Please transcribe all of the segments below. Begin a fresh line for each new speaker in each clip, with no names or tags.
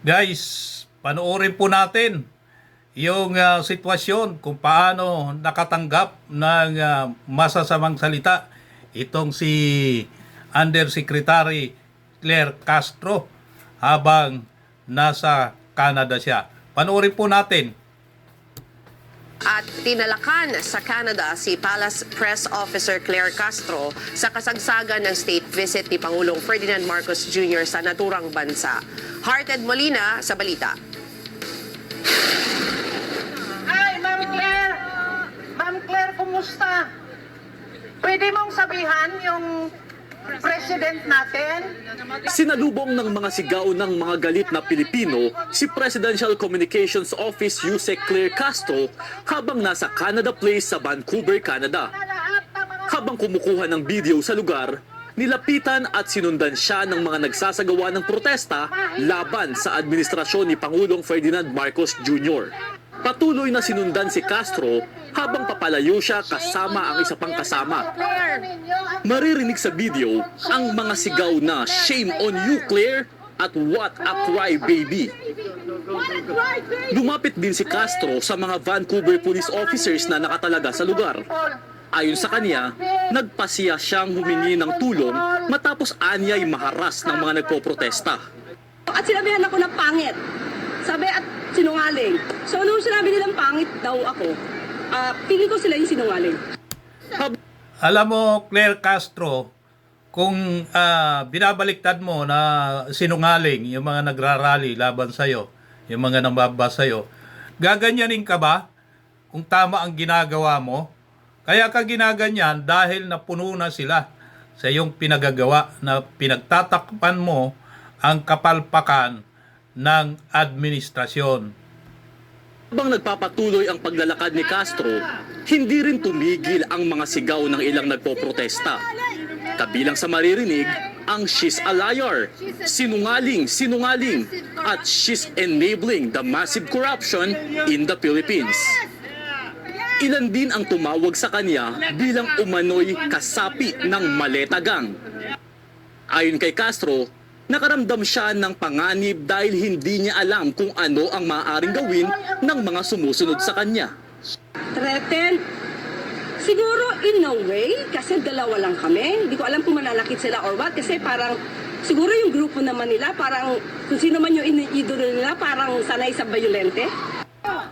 Guys, panoorin po natin yung sitwasyon kung paano nakatanggap ng masasamang salita itong si Undersecretary Claire Castro habang nasa Canada siya. Panoorin po natin.
At tinalakan sa Canada si Palace Press Officer Claire Castro sa kasagsagan ng state visit ni Pangulong Ferdinand Marcos Jr. sa naturang bansa. Hearted Molina sa balita.
Hi, Ma'am Claire! Ma'am Claire, kumusta? Pwede mong sabihan yung president natin?
Sinalubong ng mga sigaw ng mga galit na Pilipino si Presidential Communications Office Yusek Claire Castro habang nasa Canada Place sa Vancouver, Canada. Habang kumukuha ng video sa lugar, nilapitan at sinundan siya ng mga nagsasagawa ng protesta laban sa administrasyon ni Pangulong Ferdinand Marcos Jr. Patuloy na sinundan si Castro habang papalayo siya kasama ang isa pang kasama. Maririnig sa video ang mga sigaw na "Shame on you, Claire" at "What a cry, baby." Lumapit din si Castro sa mga Vancouver police officers na nakatalaga sa lugar. Ayon sa kanya, nagpasiya siyang humingi ng tulong matapos anyay maharas ng mga nagpoprotesta.
At sinabihan ako ng pangit. Sabi at sinungaling. So nung sinabi nilang pangit daw ako, tingin ko sila yung sinungaling.
Alam mo, Claire Castro, kung binabaliktad mo na sinungaling yung mga nagrarally laban sa'yo, yung mga nambabas sa'yo, gaganyanin ka ba kung tama ang ginagawa mo? Kaya ka ginaganyan dahil napuno na sila sa iyong pinagagawa na pinagtatakpan mo ang kapalpakan ng administrasyon.
Habang nagpapatuloy ang paglalakad ni Castro, hindi rin tumigil ang mga sigaw ng ilang nagpoprotesta. Kabilang sa maririnig ang "She's a liar", "Sinungaling, sinungaling", at "She's enabling the massive corruption in the Philippines". Ilan din ang tumawag sa kanya bilang umano'y kasapi ng maleta gang. Ayon kay Castro, nakaramdam siya ng panganib dahil hindi niya alam kung ano ang maaaring gawin ng mga sumusunod sa kanya.
Threaten? Siguro in a way, kasi dalawa lang kami. Hindi ko alam kung mananakit sila or what. Kasi parang, siguro yung grupo naman nila, parang kung sino man yung iniidolo nila, parang sanay sa violente.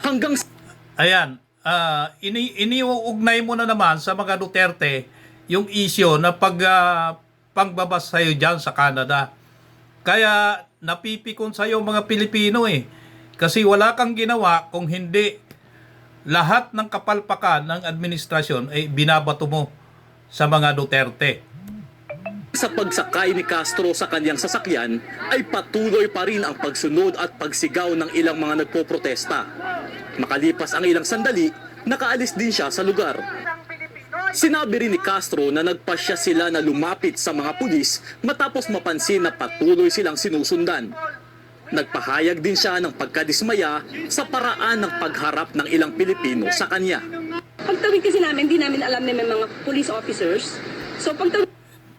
Hanggang
Ayan, iniuugnay mo na naman sa mga Duterte yung isyo na pangbabas sa'yo dyan sa Canada. Kaya napipikon sa'yo mga Pilipino Kasi wala kang ginawa kung hindi lahat ng kapalpakan ng administrasyon ay binabato mo sa mga Duterte.
sa pagsakay ni Castro sa kanyang sasakyan ay patuloy pa rin ang pagsunod at pagsigaw ng ilang mga nagpoprotesta. Makalipas ang ilang sandali, nakaalis din siya sa lugar. Sinabi rin ni Castro na nagpasya sila na lumapit sa mga pulis matapos mapansin na patuloy silang sinusundan. Nagpahayag din siya ng pagkadismaya sa paraan ng pagharap ng ilang Pilipino sa kanya.
Pagtawid kasi namin, hindi namin alam na may mga police officers. So pagtawid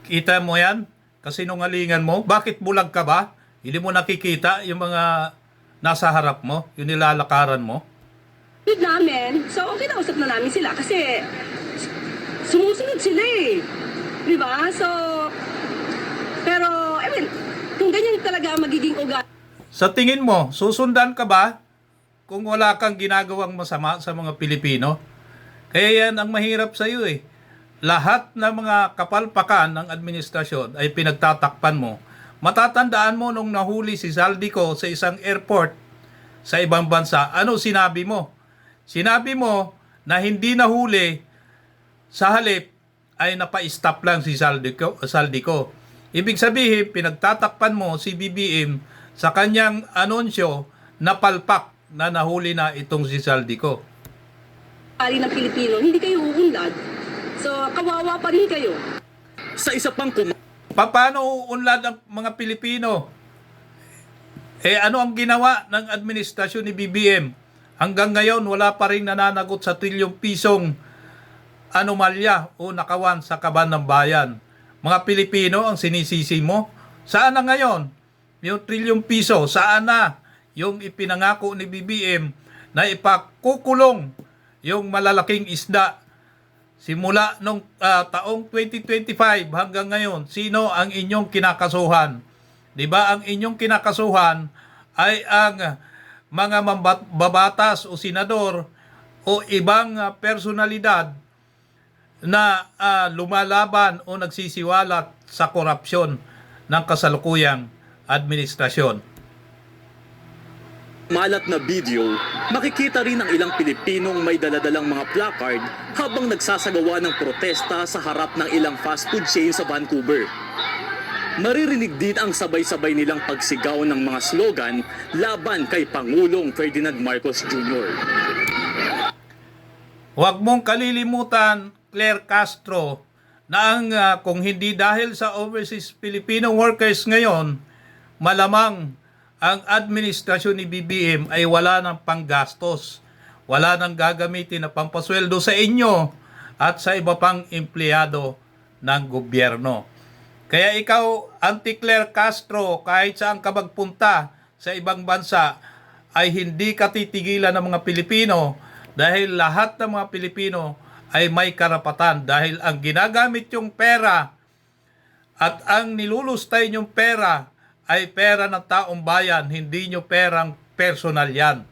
Kita mo yan? Kasinungalingan mo? Bakit bulag ka ba? Hindi mo nakikita yung mga nasa harap mo? Yung nilalakaran mo?
namin, so kinausap na namin sila kasi sumusunod sila Di ba? So, pero, kung ganyan talaga magiging ugali.
Sa tingin mo, susundan ka ba kung wala kang ginagawang masama sa mga Pilipino? Kaya yan ang mahirap sa iyo Lahat ng mga kapalpakan ng administrasyon ay pinagtatakpan mo. Matatandaan mo nung nahuli si Zaldico sa isang airport sa ibang bansa, ano sinabi mo? Sinabi mo na hindi nahuli, sa halip ay napa-stop lang si Zaldico. Ibig sabihin, pinagtatakpan mo si BBM sa kanyang anunsyo na palpak na nahuli na itong si Zaldico.
Ng Pilipino, hindi kayo uunlad. So, kawawa pa rin kayo.
Sa isa pang
Paano uunlad ang mga Pilipino? Ano ang ginawa ng administrasyon ni BBM? Hanggang ngayon, wala pa rin nananagot sa trilyong pisong anomalya o nakawan sa kaban ng bayan. Mga Pilipino ang sinisisi mo? Saan na ngayon? Yung trilyong piso, saan na? yung ipinangako ni BBM na ipakukulong yung malalaking isda simula nung taong 2025 hanggang ngayon. Sino ang inyong kinakasuhan? 'Di ba ang inyong kinakasuhan ay ang mga babatas o senador o ibang personalidad na lumalaban o nagsisiwalat sa korupsyon ng kasalukuyang administrasyon.
Malat na video, makikita rin ang ilang Pilipinong may daladalang mga placard habang nagsasagawa ng protesta sa harap ng ilang fast food chain sa Vancouver. Maririnig din ang sabay-sabay nilang pagsigaw ng mga slogan laban kay Pangulong Ferdinand Marcos Jr.
Huwag mong kalilimutan, Claire Castro, na ang kung hindi dahil sa overseas Filipino workers ngayon, malamang ang administrasyon ni BBM ay wala ng panggastos, wala nang gagamitin na pampasweldo sa inyo at sa iba pang empleyado ng gobyerno. Kaya ikaw, Auntie Claire Castro, kahit saan ka magpunta sa ibang bansa, ay hindi ka titigilan ng mga Pilipino dahil lahat ng mga Pilipino ay may karapatan dahil ang ginagamit yung pera at ang nilulustay yung pera ay pera ng taong bayan, hindi nyo perang personal yan.